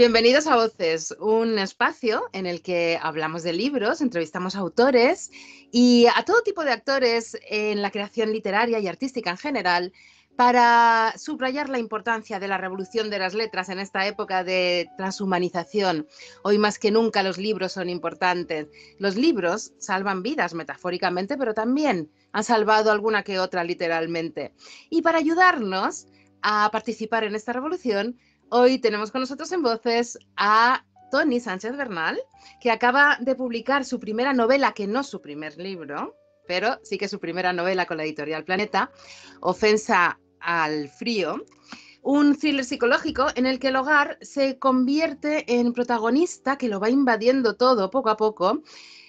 Bienvenidos a Voces, un espacio en el que hablamos de libros, entrevistamos a autores y a todo tipo de actores en la creación literaria y artística en general para subrayar la importancia de la revolución de las letras en esta época de transhumanización. Hoy más que nunca los libros son importantes. Los libros salvan vidas metafóricamente, pero también han salvado alguna que otra literalmente. Y para ayudarnos a participar en esta revolución, hoy tenemos con nosotros en Voces a Toni Sánchez Bernal, que acaba de publicar su primera novela, que no es su primer libro, pero sí que es su primera novela con la editorial Planeta, Ofensa al frío, un thriller psicológico en el que el hogar se convierte en protagonista que lo va invadiendo todo poco a poco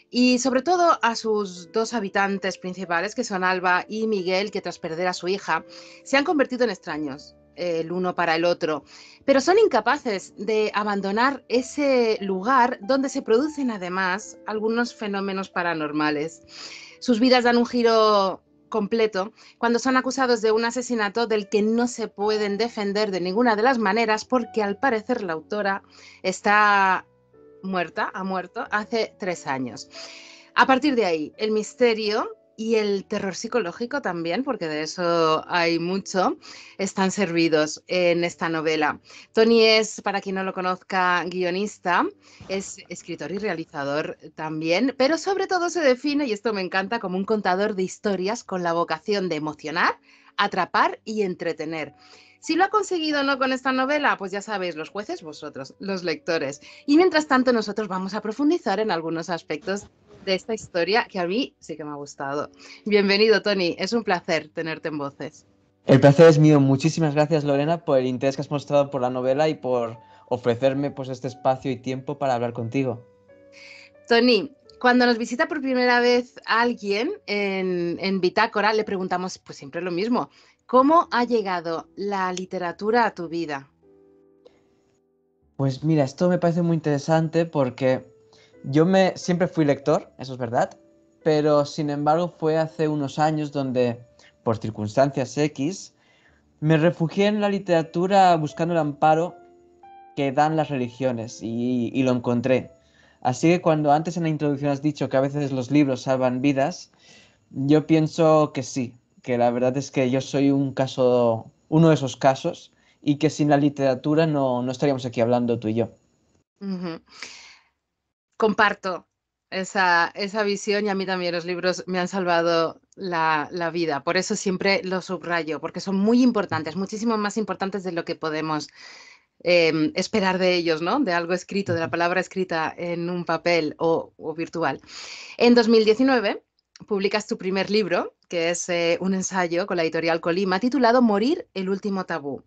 y sobre todo a sus dos habitantes principales, que son Alba y Miguel, que tras perder a su hija se han convertido en extraños el uno para el otro, pero son incapaces de abandonar ese lugar donde se producen además algunos fenómenos paranormales. Sus vidas dan un giro completo cuando son acusados de un asesinato del que no se pueden defender de ninguna de las maneras porque al parecer la autora está muerta, ha muerto hace 3 años. A partir de ahí, el misterio y el terror psicológico también, porque de eso hay mucho, están servidos en esta novela. Toni es, para quien no lo conozca, guionista, es escritor y realizador también, pero sobre todo se define, y esto me encanta, como un contador de historias con la vocación de emocionar, atrapar y entretener. Si lo ha conseguido o no con esta novela, pues ya sabéis, los jueces, vosotros, los lectores. Y mientras tanto, nosotros vamos a profundizar en algunos aspectos de esta historia que a mí sí que me ha gustado. Bienvenido, Toni. Es un placer tenerte en Voces. El placer es mío. Muchísimas gracias, Lorena, por el interés que has mostrado por la novela y por ofrecerme pues, este espacio y tiempo para hablar contigo. Toni, cuando nos visita por primera vez alguien en Bitácora, le preguntamos pues siempre lo mismo. ¿Cómo ha llegado la literatura a tu vida? Pues mira, esto me parece muy interesante porque siempre fui lector, eso es verdad, pero sin embargo fue hace unos años donde, por circunstancias X, me refugié en la literatura buscando el amparo que dan las religiones y lo encontré. Así que cuando antes en la introducción has dicho que a veces los libros salvan vidas, yo pienso que sí, que la verdad es que yo soy uno de esos casos y que sin la literatura no estaríamos aquí hablando tú y yo. Ujú. Comparto esa visión y a mí también los libros me han salvado la vida. Por eso siempre los subrayo, porque son muy importantes, muchísimo más importantes de lo que podemos esperar de ellos, ¿no? De algo escrito, de la palabra escrita en un papel o virtual. En 2019 publicas tu primer libro, que es un ensayo con la editorial Colima, titulado Morir, el último tabú.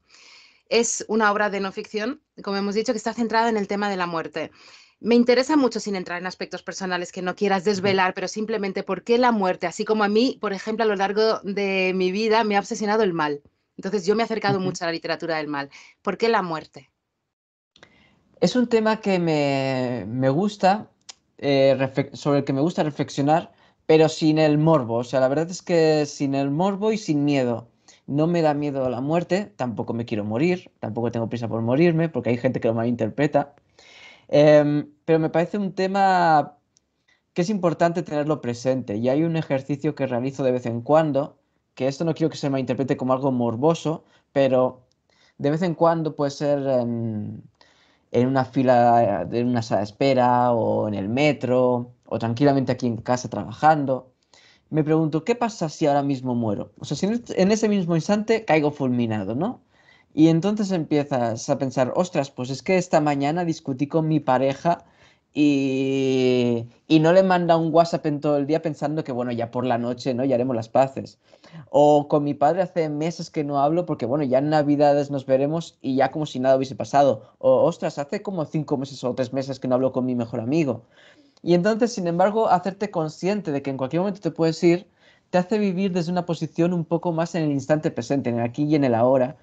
Es una obra de no ficción, como hemos dicho, que está centrada en el tema de la muerte. Me interesa mucho, sin entrar en aspectos personales que no quieras Ujú. desvelar, pero simplemente por qué la muerte, así como a mí, por ejemplo, a lo largo de mi vida me ha obsesionado el mal. Entonces yo me he acercado Ujú. mucho a la literatura del mal. ¿Por qué la muerte? Es un tema que me gusta, sobre el que me gusta reflexionar, pero sin el morbo. O sea, la verdad es que sin el morbo y sin miedo. No me da miedo la muerte, tampoco me quiero morir, tampoco tengo prisa por morirme, porque hay gente que lo malinterpreta. Pero me parece un tema que es importante tenerlo presente. Y hay un ejercicio que realizo de vez en cuando, que esto no quiero que se malinterprete como algo morboso, pero de vez en cuando puede ser en una fila de una sala de espera o en el metro o tranquilamente aquí en casa trabajando. Me pregunto, ¿qué pasa si ahora mismo muero? O sea, si en ese mismo instante caigo fulminado, ¿no? Y entonces empiezas a pensar, ostras, pues es que esta mañana discutí con mi pareja y no le manda un WhatsApp en todo el día pensando que, bueno, ya por la noche, ¿no? Ya haremos las paces. O con mi padre hace meses que no hablo porque, bueno, ya en Navidades nos veremos y ya como si nada hubiese pasado. O, ostras, hace como 5 meses o 3 meses que no hablo con mi mejor amigo. Y entonces, sin embargo, hacerte consciente de que en cualquier momento te puedes ir, te hace vivir desde una posición un poco más en el instante presente, en el aquí y en el ahora,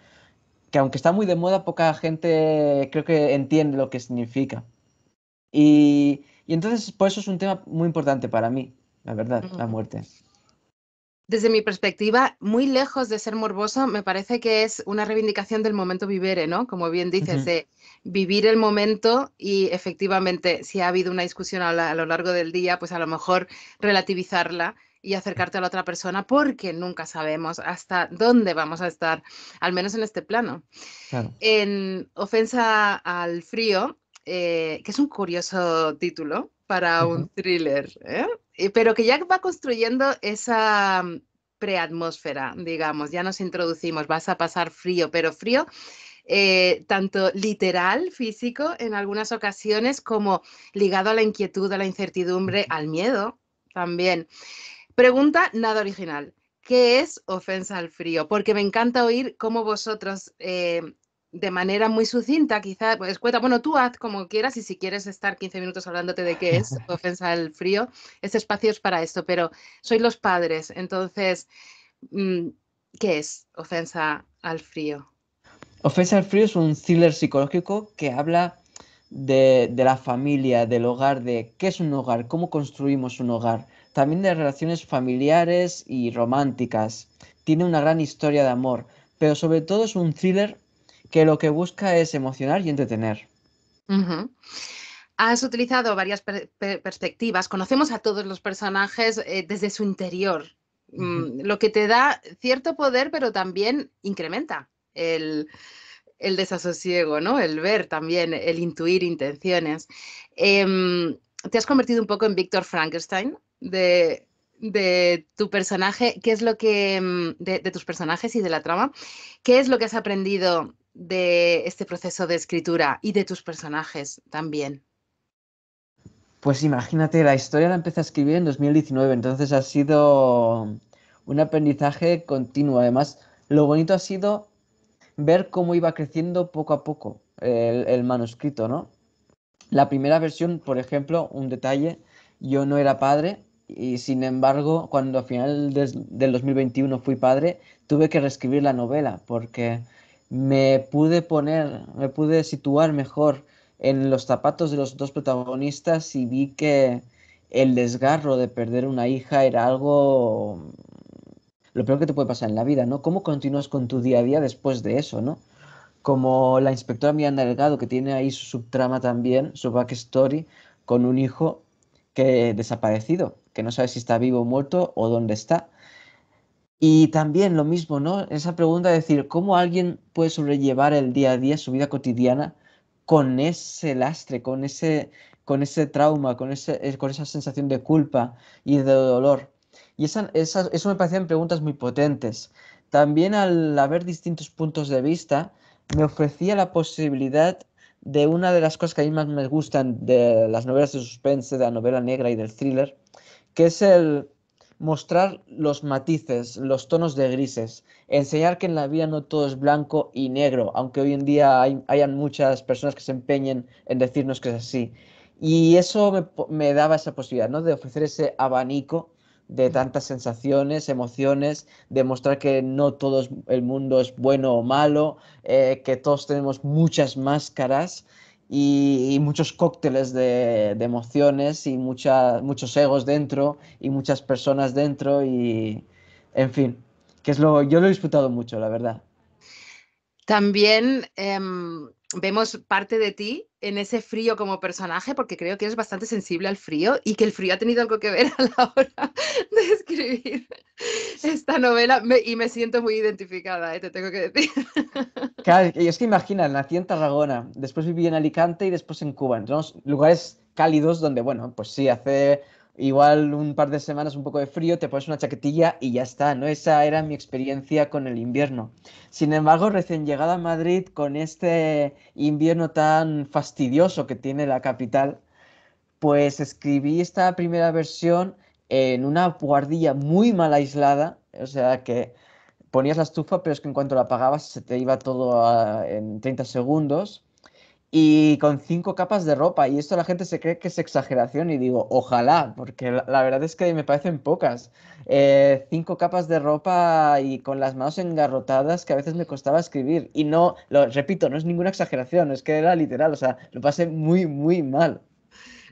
que aunque está muy de moda, poca gente creo que entiende lo que significa. Y entonces, por eso es un tema muy importante para mí, la verdad, la muerte. Desde mi perspectiva, muy lejos de ser morboso, me parece que es una reivindicación del momento vivere, ¿no? Como bien dices, Ujú, de vivir el momento y efectivamente, si ha habido una discusión a lo largo del día, pues a lo mejor relativizarla y acercarte a la otra persona porque nunca sabemos hasta dónde vamos a estar, al menos en este plano. claro. En Ofensa al Frío, que es un curioso título para un Ujú. thriller, ¿eh? Pero que ya va construyendo esa preatmósfera, digamos, ya nos introducimos, vas a pasar frío, pero frío tanto literal, físico, en algunas ocasiones, como ligado a la inquietud, a la incertidumbre, al miedo también. Pregunta nada original. ¿Qué es ofensa al frío? Porque me encanta oír cómo vosotros, de manera muy sucinta, quizá, pues cuenta, bueno, tú haz como quieras y si quieres estar 15 minutos hablándote de qué es ofensa al frío, este espacio es para esto, pero sois los padres, entonces, mm, ¿qué es ofensa al frío? Ofensa al frío es un thriller psicológico que habla de la familia, del hogar, de qué es un hogar, cómo construimos un hogar, también de relaciones familiares y románticas. Tiene una gran historia de amor, pero sobre todo es un thriller que lo que busca es emocionar y entretener. Ujú. Has utilizado varias perspectivas, conocemos a todos los personajes desde su interior, Ujú. lo que te da cierto poder, pero también incrementa el desasosiego, ¿no? El ver también, el intuir intenciones. Te has convertido un poco en Víctor Frankenstein de tu personaje. ¿Qué es lo que, de tus personajes y de la trama? ¿Qué es lo que has aprendido de este proceso de escritura y de tus personajes también? Pues imagínate, la historia la empecé a escribir en 2019, entonces ha sido un aprendizaje continuo. Además, lo bonito ha sido ver cómo iba creciendo poco a poco el manuscrito, ¿no? La primera versión, por ejemplo, un detalle, yo no era padre y sin embargo, cuando a final del 2021 fui padre, tuve que reescribir la novela porque me pude situar mejor en los zapatos de los dos protagonistas y vi que el desgarro de perder una hija era algo, lo peor que te puede pasar en la vida, ¿no? ¿Cómo continúas con tu día a día después de eso, ¿no? Como la inspectora Miranda Delgado, que tiene ahí su subtrama también, su backstory, con un hijo que desaparecido, que no sabe si está vivo o muerto o dónde está. Y también lo mismo, ¿no? Esa pregunta de decir, ¿cómo alguien puede sobrellevar el día a día, su vida cotidiana, con ese lastre, con ese trauma, con esa sensación de culpa y de dolor? Y eso me parecían preguntas muy potentes. También al haber distintos puntos de vista, me ofrecía la posibilidad de una de las cosas que a mí más me gustan de las novelas de suspense, de la novela negra y del thriller, que es el mostrar los matices, los tonos de grises, enseñar que en la vida no todo es blanco y negro, aunque hoy en día hayan muchas personas que se empeñen en decirnos que es así. Y eso me daba esa posibilidad, ¿no? De ofrecer ese abanico de tantas sensaciones, emociones, de mostrar que no el mundo es bueno o malo, que todos tenemos muchas máscaras y muchos cócteles de emociones y muchos egos dentro y muchas personas dentro y, en fin, yo lo he disfrutado mucho, la verdad. También vemos parte de ti en ese frío como personaje, porque creo que eres bastante sensible al frío y que el frío ha tenido algo que ver a la hora de escribir esta novela y me siento muy identificada, te tengo que decir. Claro, y es que imagina, nací en Tarragona, después viví en Alicante y después en Cuba. Entonces, lugares cálidos donde, bueno, pues sí, hace igual un par de semanas un poco de frío, te pones una chaquetilla y ya está, ¿no? Esa era mi experiencia con el invierno. Sin embargo, recién llegada a Madrid, con este invierno tan fastidioso que tiene la capital, pues escribí esta primera versión en una guardilla muy mal aislada, o sea que ponías la estufa, pero es que en cuanto la apagabas se te iba todo en 30 segundos y con 5 capas de ropa. Y esto la gente se cree que es exageración y digo, ojalá, porque la verdad es que me parecen pocas. 5 capas de ropa y con las manos engarrotadas que a veces me costaba escribir. Y no, lo repito, no es ninguna exageración, es que era literal, o sea, lo pasé muy, muy mal.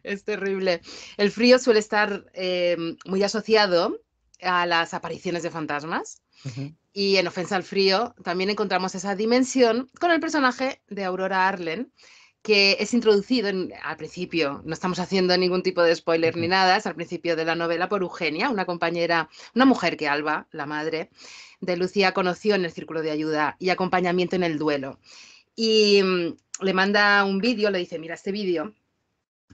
Es terrible. El frío suele estar muy asociado a las apariciones de fantasmas. Ujú. Y en Ofensa al Frío también encontramos esa dimensión con el personaje de Aurora Arlen, que es introducido al principio, no estamos haciendo ningún tipo de spoiler ni Ujú. nada, es al principio de la novela por Eugenia, una compañera, una mujer que Alba, la madre de Lucía, conoció en el círculo de ayuda y acompañamiento en el duelo. Y le manda un vídeo, le dice, mira este vídeo,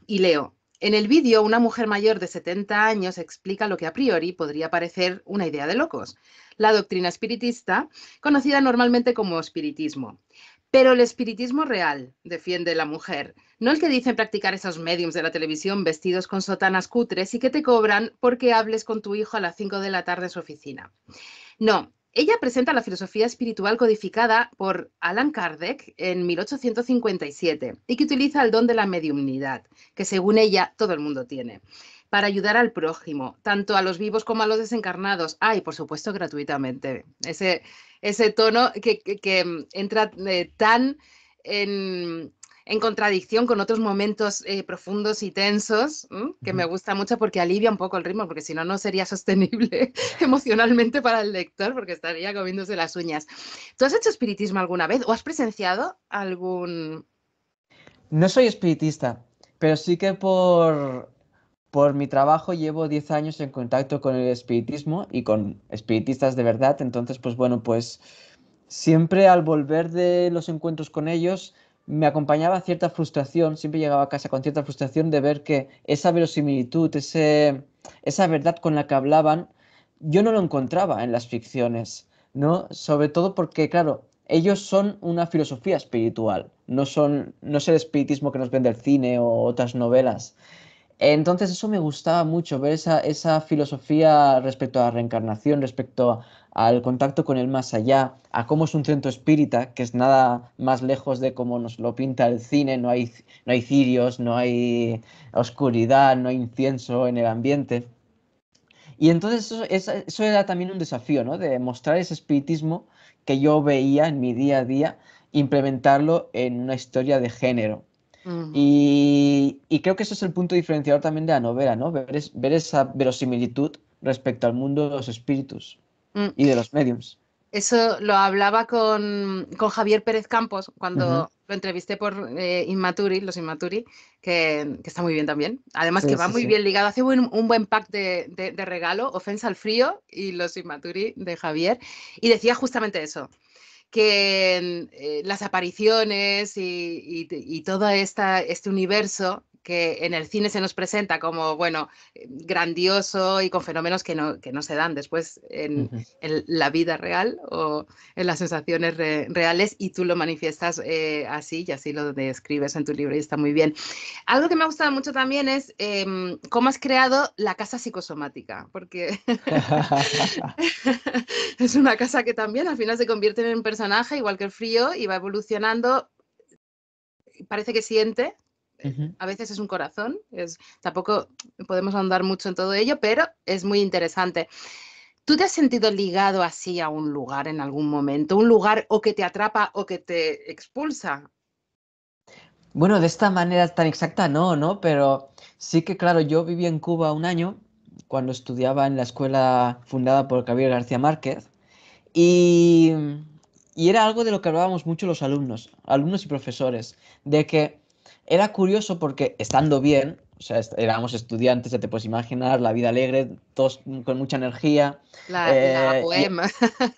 y leo. En el vídeo, una mujer mayor de 70 años explica lo que a priori podría parecer una idea de locos, la doctrina espiritista, conocida normalmente como espiritismo. Pero el espiritismo real, defiende la mujer, no el que dicen practicar esos mediums de la televisión vestidos con sotanas cutres y que te cobran porque hables con tu hijo a las 5 de la tarde en su oficina. No, ella presenta la filosofía espiritual codificada por Allan Kardec en 1857 y que utiliza el don de la mediumnidad, que según ella todo el mundo tiene, para ayudar al prójimo, tanto a los vivos como a los desencarnados. Ah, y por supuesto gratuitamente. Ese tono que entra tan en, en contradicción con otros momentos profundos y tensos, que me Ujú. gusta mucho porque alivia un poco el ritmo, porque si no, no sería sostenible emocionalmente para el lector, porque estaría comiéndose las uñas. ¿Tú has hecho espiritismo alguna vez o has presenciado algún... No soy espiritista, pero sí que por mi trabajo llevo 10 años en contacto con el espiritismo y con espiritistas de verdad. Entonces, pues bueno, pues siempre al volver de los encuentros con ellos me acompañaba cierta frustración, siempre llegaba a casa con cierta frustración de ver que esa verosimilitud, esa verdad con la que hablaban, yo no lo encontraba en las ficciones, ¿no? Sobre todo porque, claro, ellos son una filosofía espiritual, no es el espiritismo que nos vende el cine o otras novelas. Entonces eso me gustaba mucho, ver esa filosofía respecto a la reencarnación, al contacto con el más allá, a cómo es un centro espírita, que es nada más lejos de cómo nos lo pinta el cine, no hay cirios, no hay oscuridad, no hay incienso en el ambiente. Y entonces eso era también un desafío, ¿no? De mostrar ese espiritismo que yo veía en mi día a día, implementarlo en una historia de género. Ujú. Y creo que ese es el punto diferenciador también de la novela, ¿no? Ver esa verosimilitud respecto al mundo de los espíritus Mm. y de los mediums. Eso lo hablaba con Javier Pérez Campos Ujú. cuando lo entrevisté por Inmaturi, los Inmaturi, que está muy bien también. Además que Sí, va sí, muy sí. bien ligado, hace un buen pack de regalo, Ofensa al Frío y los Inmaturi de Javier. Y decía justamente eso, que las apariciones y todo este universo que en el cine se nos presenta como, bueno, grandioso y con fenómenos que no se dan después Ujú. en la vida real o en las sensaciones reales y tú lo manifiestas así y así lo describes en tu libro y está muy bien. Algo que me ha gustado mucho también es cómo has creado la casa psicosomática, porque es una casa que también al final se convierte en un personaje, igual que el frío, y va evolucionando. Parece que siente, Ujú. a veces es un corazón, tampoco podemos ahondar mucho en todo ello, pero es muy interesante. ¿Tú te has sentido ligado así a un lugar en algún momento? ¿Un lugar o que te atrapa o que te expulsa? Bueno, de esta manera tan exacta no, ¿no? Pero sí que, claro, yo viví en Cuba un año cuando estudiaba en la escuela fundada por Gabriel García Márquez. Y, y era algo de lo que hablábamos mucho los alumnos y profesores, de que era curioso porque estando bien, o sea, éramos estudiantes, ya te puedes imaginar, la vida alegre, todos con mucha energía, La eh, y, bohème.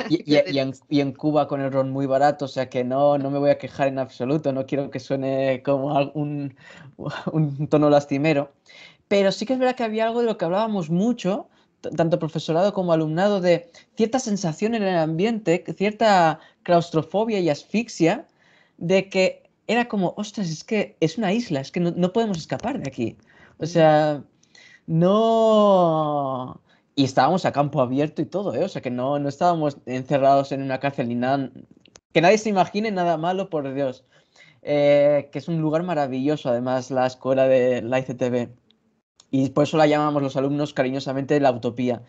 Que y en Cuba con el ron muy barato, o sea que no me voy a quejar en absoluto, no quiero que suene como un tono lastimero, pero sí que es verdad que había algo de lo que hablábamos mucho, tanto profesorado como alumnado, de cierta sensación en el ambiente, cierta claustrofobia y asfixia, de que era como, ostras, es que es una isla, es que no podemos escapar de aquí. O sea, no... Y estábamos a campo abierto y todo, ¿eh? O sea, que no estábamos encerrados en una cárcel ni nada. Que nadie se imagine nada malo, por Dios. Que es un lugar maravilloso, además, la escuela de la ICTV. Y por eso la llamamos los alumnos cariñosamente la utopía.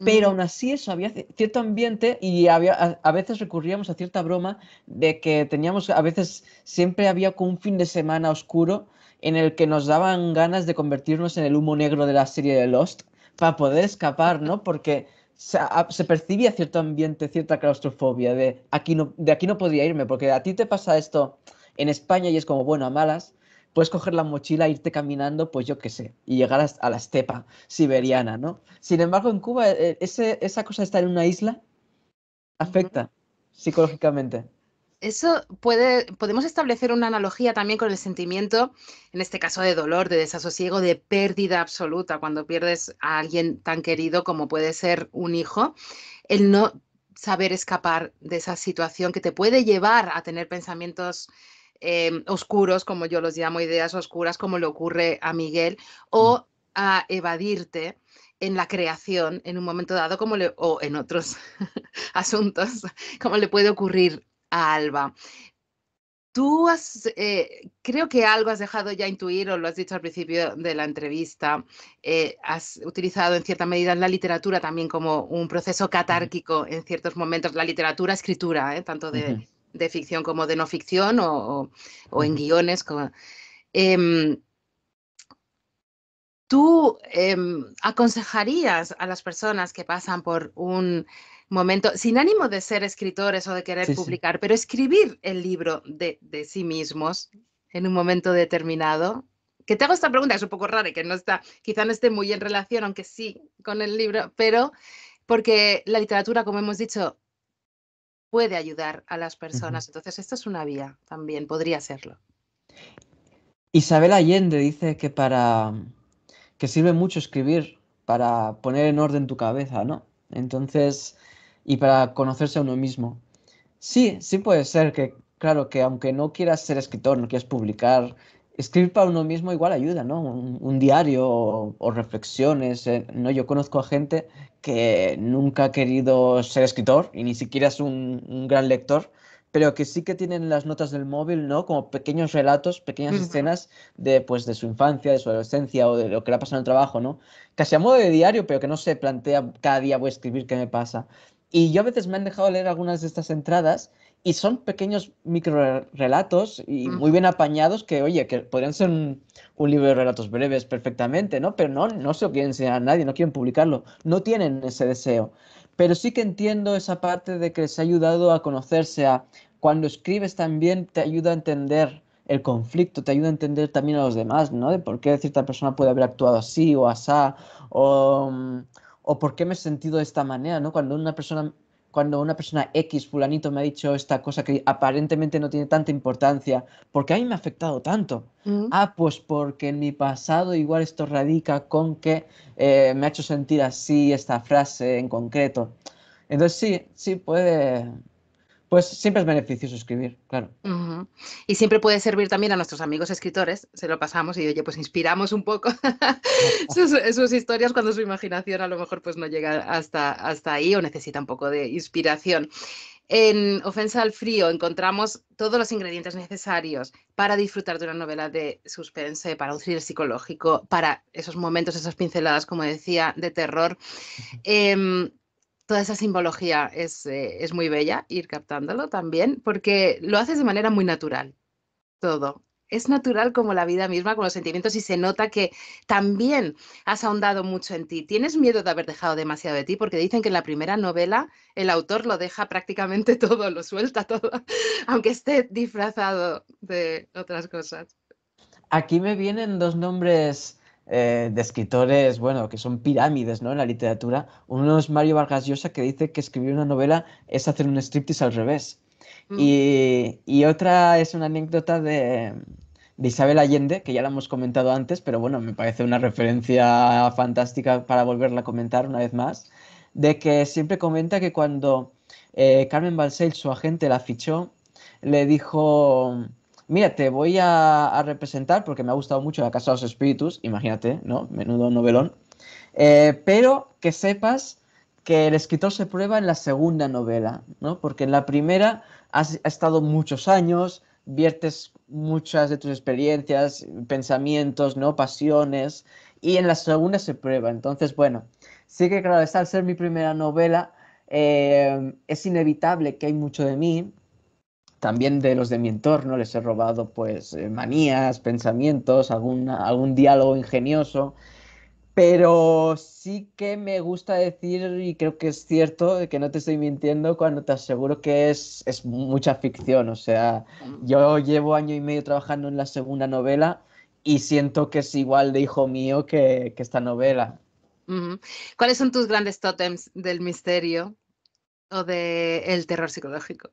Pero aún así eso, había cierto ambiente y a veces recurríamos a cierta broma de que teníamos, a veces siempre había como un fin de semana oscuro en el que nos daban ganas de convertirnos en el humo negro de la serie de Lost para poder escapar, ¿no? Porque se percibía cierto ambiente, cierta claustrofobia de aquí no podría irme, porque a ti te pasa esto en España y es como, bueno, a malas, puedes coger la mochila, irte caminando, pues yo qué sé, y llegar a la estepa siberiana, ¿no? Sin embargo, en Cuba, esa cosa de estar en una isla Ujú. afecta psicológicamente. Eso podemos establecer una analogía también con el sentimiento, en este caso de dolor, de desasosiego, de pérdida absoluta, cuando pierdes a alguien tan querido como puede ser un hijo, el no saber escapar de esa situación que te puede llevar a tener pensamientos oscuros, como yo los llamo, ideas oscuras, como le ocurre a Miguel, Mm. o a evadirte en la creación en un momento dado, o en otros asuntos, como le puede ocurrir a Alba. Creo que algo has dejado ya intuir, o lo has dicho al principio de la entrevista, has utilizado en cierta medida la literatura también como un proceso Ujú, catárquico en ciertos momentos, la literatura, escritura, tanto ujú, de ficción como de no ficción, o en ujú. guiones. Em, ¿Tú aconsejarías a las personas que pasan por un momento, sin ánimo de ser escritores o de querer Sí, sí. publicar, pero escribir el libro de sí mismos en un momento determinado? Que te hago esta pregunta, es un poco rara y que no está, quizá no esté muy en relación, aunque sí, con el libro, pero porque la literatura, como hemos dicho, puede ayudar a las Ujú. personas. Entonces, esto es una vía también, podría serlo. Isabel Allende dice que sirve mucho escribir para poner en orden tu cabeza, ¿no? Entonces, y para conocerse a uno mismo. Sí, sí puede ser que, claro, que aunque no quieras ser escritor, no quieras publicar, escribir para uno mismo igual ayuda, ¿no? Un diario o reflexiones, ¿no? Yo conozco a gente que nunca ha querido ser escritor y ni siquiera es un gran lector, pero que sí que tienen las notas del móvil, ¿no? Como pequeños relatos, pequeñas Ujú, escenas de, pues, de su infancia, de su adolescencia o de lo que le ha pasado en el trabajo, ¿no? Casi a modo de diario, pero que no se plantea cada día voy a escribir qué me pasa. Y yo a veces me han dejado leer algunas de estas entradas y son pequeños micro relatos y muy ujú, bien apañados que, oye, que podrían ser un libro de relatos breves perfectamente, ¿no? Pero no, no se lo quieren enseñar a nadie, no quieren publicarlo, no tienen ese deseo. Pero sí que entiendo esa parte de que les ha ayudado a conocerse, a cuando escribes también te ayuda a entender el conflicto, te ayuda a entender también a los demás, ¿no? De por qué cierta persona puede haber actuado así o asá, o, o por qué me he sentido de esta manera, ¿no? Cuando una persona X, fulanito, me ha dicho esta cosa que aparentemente no tiene tanta importancia, ¿por qué a mí me ha afectado tanto? ujú. Ah, pues porque en mi pasado igual esto radica con que me ha hecho sentir así esta frase en concreto. Entonces sí, sí puede, pues siempre es beneficioso escribir, claro. Ujú. Y siempre puede servir también a nuestros amigos escritores, se lo pasamos y oye, pues inspiramos un poco sus historias cuando su imaginación a lo mejor pues no llega hasta ahí o necesita un poco de inspiración. En Ofensa al Frío encontramos todos los ingredientes necesarios para disfrutar de una novela de suspense, para un thriller psicológico, para esos momentos, esas pinceladas, como decía, de terror. Em, Toda esa simbología es muy bella ir captándolo también, porque lo haces de manera muy natural, todo. Es natural como la vida misma, con los sentimientos, y se nota que también has ahondado mucho en ti. ¿Tienes miedo de haber dejado demasiado de ti? Porque dicen que en la primera novela el autor lo deja prácticamente todo, lo suelta todo, aunque esté disfrazado de otras cosas. Aquí me vienen dos nombres de escritores, bueno, que son pirámides, ¿no? En la literatura. Uno es Mario Vargas Llosa, que dice que escribir una novela es hacer un striptease al revés. Mm, Y otra es una anécdota de Isabel Allende, que ya la hemos comentado antes, pero bueno, me parece una referencia fantástica para volverla a comentar una vez más, de que siempre comenta que cuando Carmen Balcells, su agente, la fichó, le dijo, mira, te voy a representar porque me ha gustado mucho La Casa de los Espíritus, imagínate, ¿no? Menudo novelón. Pero que sepas que el escritor se prueba en la segunda novela, ¿no? Porque en la primera has estado muchos años, viertes muchas de tus experiencias, pensamientos, ¿no? Pasiones, y en la segunda se prueba. Entonces, bueno, sí que claro, esta al ser mi primera novela, es inevitable que hay mucho de mí, también de los de mi entorno, les he robado pues manías, pensamientos, algún diálogo ingenioso, Pero sí que me gusta decir, y creo que es cierto, de que no te estoy mintiendo cuando te aseguro que es mucha ficción. O sea, Mm, yo llevo año y medio trabajando en la segunda novela y siento que es igual de hijo mío que esta novela. ujú. ¿Cuáles son tus grandes tótems del misterio o del terror psicológico?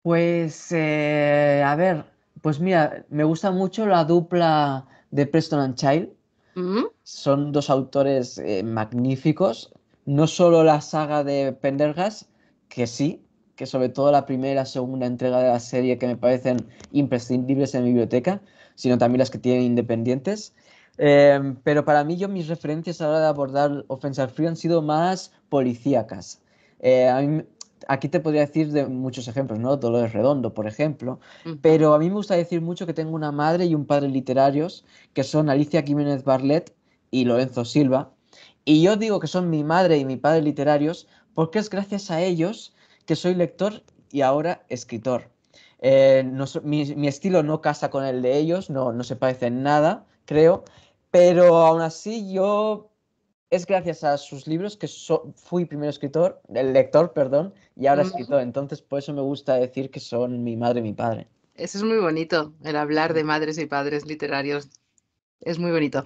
Pues, a ver, pues mira, me gusta mucho la dupla de Preston and Child. Mm, Son dos autores magníficos. No solo la saga de Pendergast, que sí, que sobre todo la primera y la segunda entrega de la serie que me parecen imprescindibles en mi biblioteca, sino también las que tienen independientes. Pero para mí, mis referencias a la hora de abordar Offensive Free han sido más policíacas. A mí, aquí te podría decir de muchos ejemplos, ¿no? Dolores Redondo, por ejemplo. ujú. Pero a mí me gusta decir mucho que tengo una madre y un padre literarios, que son Alicia Jiménez Barlet y Lorenzo Silva. Y yo digo que son mi madre y mi padre literarios porque es gracias a ellos que soy lector y ahora escritor. Mi estilo no casa con el de ellos, no se parece en nada, creo, pero aún así es gracias a sus libros que fui primero escritor, el lector, perdón, y ahora Mm. escritor. Entonces, por eso me gusta decir que son mi madre y mi padre. Eso es muy bonito, el hablar de madres y padres literarios. Es muy bonito.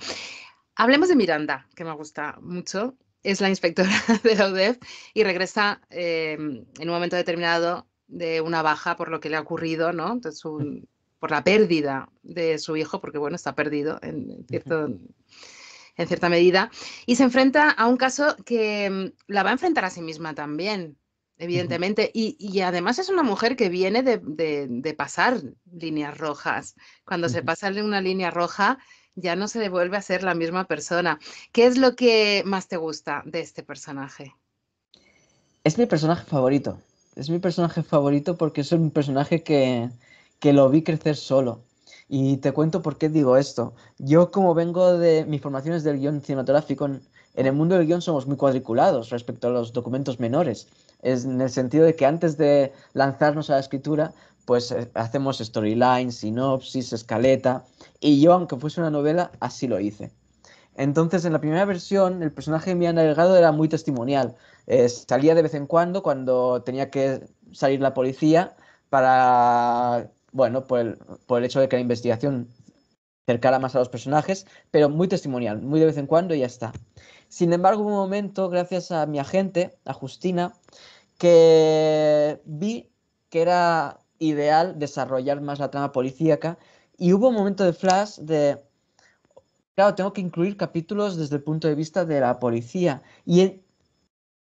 Hablemos de Miranda, que me gusta mucho. Es la inspectora de la UDEF y regresa en un momento determinado de una baja por lo que le ha ocurrido, ¿no? Por la pérdida de su hijo, porque bueno, está perdido en cierta medida, y se enfrenta a un caso que la va a enfrentar a sí misma también, evidentemente, y además es una mujer que viene de pasar líneas rojas. Cuando se pasa una línea roja, ya no se devuelve a ser la misma persona. ¿Qué es lo que más te gusta de este personaje? Es mi personaje favorito. Es mi personaje favorito porque es un personaje que lo vi crecer solo. Y te cuento por qué digo esto. Yo, como vengo de mi formación es del guión cinematográfico, en el mundo del guión somos muy cuadriculados respecto a los documentos menores. Es en el sentido de que antes de lanzarnos a la escritura, pues hacemos storyline, sinopsis, escaleta. Y yo, aunque fuese una novela, así lo hice. Entonces, en la primera versión, el personaje de Miranda Delgado era muy testimonial. Salía de vez en cuando tenía que salir la policía para, bueno, por el hecho de que la investigación acercara más a los personajes, pero muy testimonial, muy de vez en cuando y ya está. Sin embargo, hubo un momento, gracias a mi agente, a Justina, que vi que era ideal desarrollar más la trama policíaca y hubo un momento de flash de claro, tengo que incluir capítulos desde el punto de vista de la policía.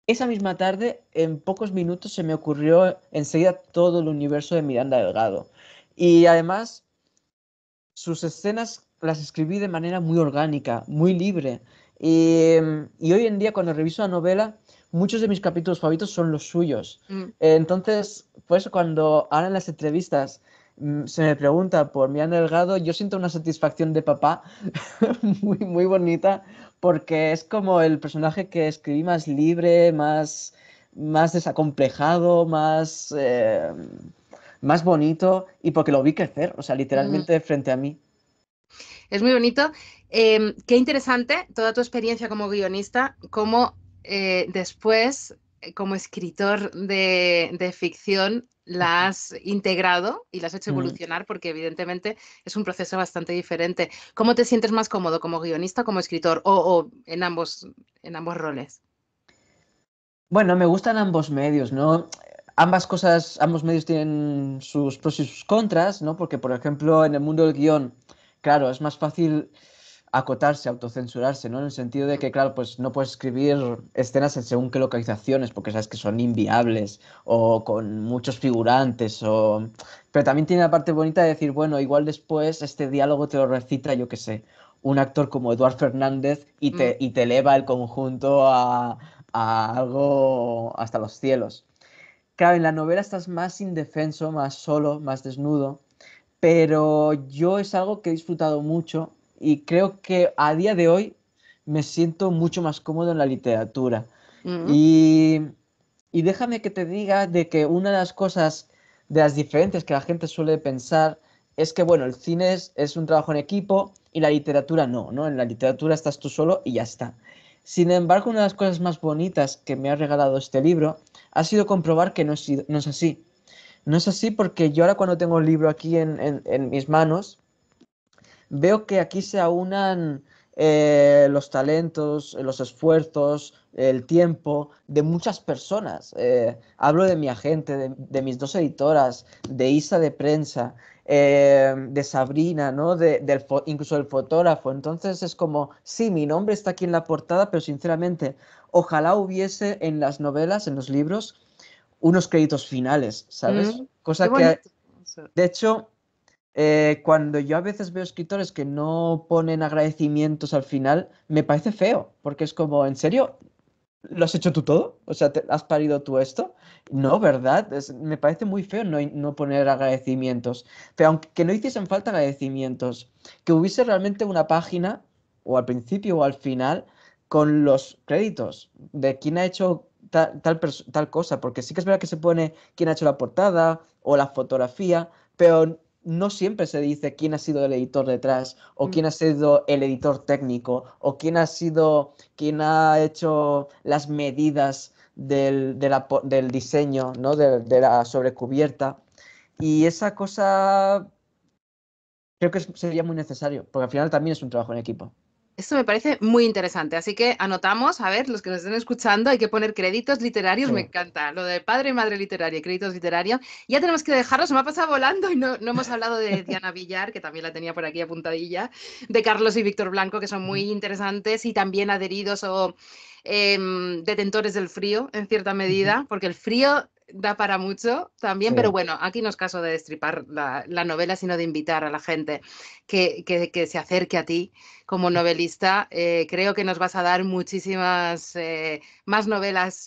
Esa misma tarde, en pocos minutos, se me ocurrió enseguida todo el universo de Miranda Delgado. Y además, sus escenas las escribí de manera muy orgánica, muy libre. Y hoy en día, cuando reviso la novela, muchos de mis capítulos favoritos son los suyos. Mm. Entonces, por eso cuando ahora en las entrevistas se me pregunta por Miranda Delgado, yo siento una satisfacción de papá muy bonita, porque es como el personaje que escribí más libre, más desacomplejado, más bonito, y porque lo vi crecer, o sea, Mm. literalmente frente a mí. Es muy bonito. Qué interesante toda tu experiencia como guionista, cómo después, como escritor de ficción, la has integrado y la has hecho Mm. evolucionar, porque evidentemente es un proceso bastante diferente. ¿Cómo te sientes más cómodo como guionista o como escritor? O en ambos roles. Bueno, me gustan ambos medios, ¿no? Ambas cosas, ambos medios tienen sus pros y sus contras, ¿no? Porque, por ejemplo, en el mundo del guión, claro, es más fácil acotarse, autocensurarse, ¿no? En el sentido de que, claro, pues no puedes escribir escenas en según qué localizaciones, porque sabes que son inviables, o con muchos figurantes, o... Pero también tiene la parte bonita de decir, bueno, igual después este diálogo te lo recita, yo qué sé, un actor como Eduard Fernández Mm. y te eleva el conjunto a algo hasta los cielos. Claro, en la novela estás más indefenso, más solo, más desnudo, pero yo es algo que he disfrutado mucho y creo que a día de hoy me siento mucho más cómodo en la literatura. Mm. Y, y déjame que te diga de que una de las cosas, de las diferencias que la gente suele pensar, es que, bueno, el cine es un trabajo en equipo y la literatura no, ¿no? En la literatura estás tú solo y ya está. Sin embargo, una de las cosas más bonitas que me ha regalado este libro ha sido comprobar que no es así. No es así porque yo ahora cuando tengo el libro aquí en mis manos, veo que aquí se aunan los talentos, los esfuerzos, el tiempo de muchas personas. Hablo de mi agente, de mis dos editoras, de Isa de prensa, de Sabrina, ¿no? Incluso del fotógrafo. Entonces es como, sí, mi nombre está aquí en la portada, pero sinceramente, ojalá hubiese en las novelas, en los libros, unos créditos finales, ¿sabes? Qué Cosa que, bonito eso. de hecho, cuando yo a veces veo escritores que no ponen agradecimientos al final, me parece feo, porque es como, ¿en serio? ¿Lo has hecho tú todo? O sea, ¿has parido tú esto? No, ¿verdad? Me parece muy feo no poner agradecimientos. Pero aunque no hiciesen falta agradecimientos, que hubiese realmente una página, o al principio o al final, con los créditos de quién ha hecho tal cosa, porque sí que es verdad que se pone quién ha hecho la portada o la fotografía, pero no siempre se dice quién ha sido el editor detrás, o quién ha sido el editor técnico, o quién ha hecho las medidas del diseño, ¿no? De la sobrecubierta. Y esa cosa creo que sería muy necesario, porque al final también es un trabajo en equipo. Esto me parece muy interesante, así que anotamos, a ver, los que nos estén escuchando, hay que poner créditos literarios, me Sí. encanta, lo de padre y madre literaria, y créditos literarios. Ya tenemos que dejarlo, se me ha pasado volando y no hemos hablado de Diana Villar, que también la tenía por aquí apuntadilla, de Carlos y Víctor Blanco, que son muy interesantes y también adheridos o detentores del frío, en cierta Ujú. medida, porque el frío da para mucho también, pero Sí. bueno, aquí no es caso de destripar la novela, sino de invitar a la gente que se acerque a ti como novelista. Creo que nos vas a dar muchísimas más novelas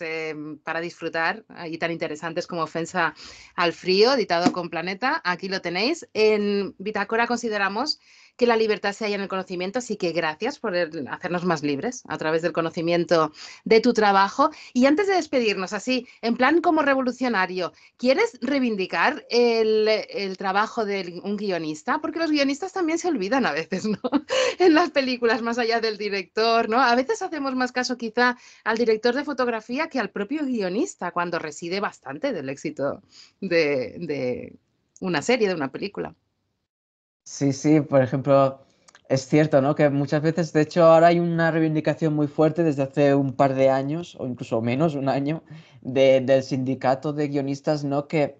para disfrutar y tan interesantes como Ofensa al Frío, editado con Planeta. Aquí lo tenéis. En Bitácora consideramos que la libertad se halla en el conocimiento, así que gracias por hacernos más libres a través del conocimiento de tu trabajo. Y antes de despedirnos, así, en plan como revolucionario, ¿quieres reivindicar el trabajo de un guionista? Porque los guionistas también se olvidan a veces, ¿no? En las películas, más allá del director, ¿no? A veces hacemos más caso quizá al director de fotografía que al propio guionista, cuando reside bastante del éxito de una serie, de una película. Sí, sí, por ejemplo, es cierto, ¿no? Que muchas veces, de hecho, ahora hay una reivindicación muy fuerte desde hace un par de años, o incluso menos, un año, del sindicato de guionistas, ¿no? Que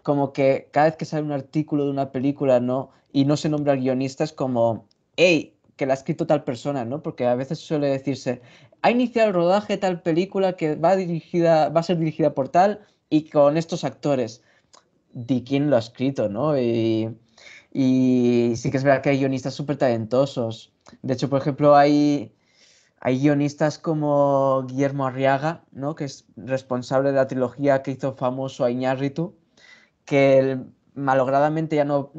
como que cada vez que sale un artículo de una película, ¿no? Y no se nombra al guionista, es como, hey, que la ha escrito tal persona, ¿no? Porque a veces suele decirse, ha iniciado el rodaje de tal película que va a ser dirigida por tal y con estos actores. Di quién lo ha escrito, ¿no? Y sí que es verdad que hay guionistas súper talentosos. De hecho, por ejemplo, hay guionistas como Guillermo Arriaga, ¿no? Que es responsable de la trilogía que hizo famoso a Iñárritu, que malogradamente ya no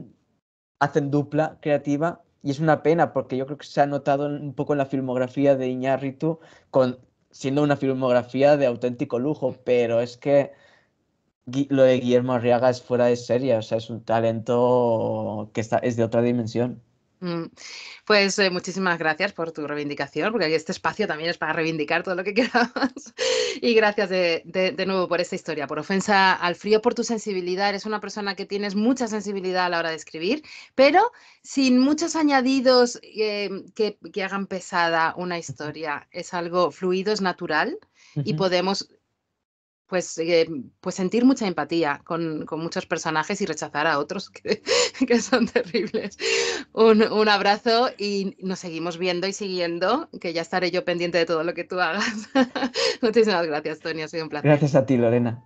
hacen dupla creativa. Y es una pena porque yo creo que se ha notado un poco en la filmografía de Iñárritu, siendo una filmografía de auténtico lujo, pero es que lo de Guillermo Arriaga es fuera de serie, o sea, es un talento que es de otra dimensión. Mm. Pues muchísimas gracias por tu reivindicación, porque este espacio también es para reivindicar todo lo que queramos. Y gracias de nuevo por esta historia, por Ofensa al Frío, por tu sensibilidad. Eres una persona que tienes mucha sensibilidad a la hora de escribir, pero sin muchos añadidos que hagan pesada una historia. Es algo fluido, es natural y Ujú. podemos pues, pues sentir mucha empatía con muchos personajes y rechazar a otros que son terribles. Un abrazo y nos seguimos viendo y siguiendo, que ya estaré yo pendiente de todo lo que tú hagas. Muchísimas gracias, Tony, ha sido un placer. Gracias a ti, Lorena.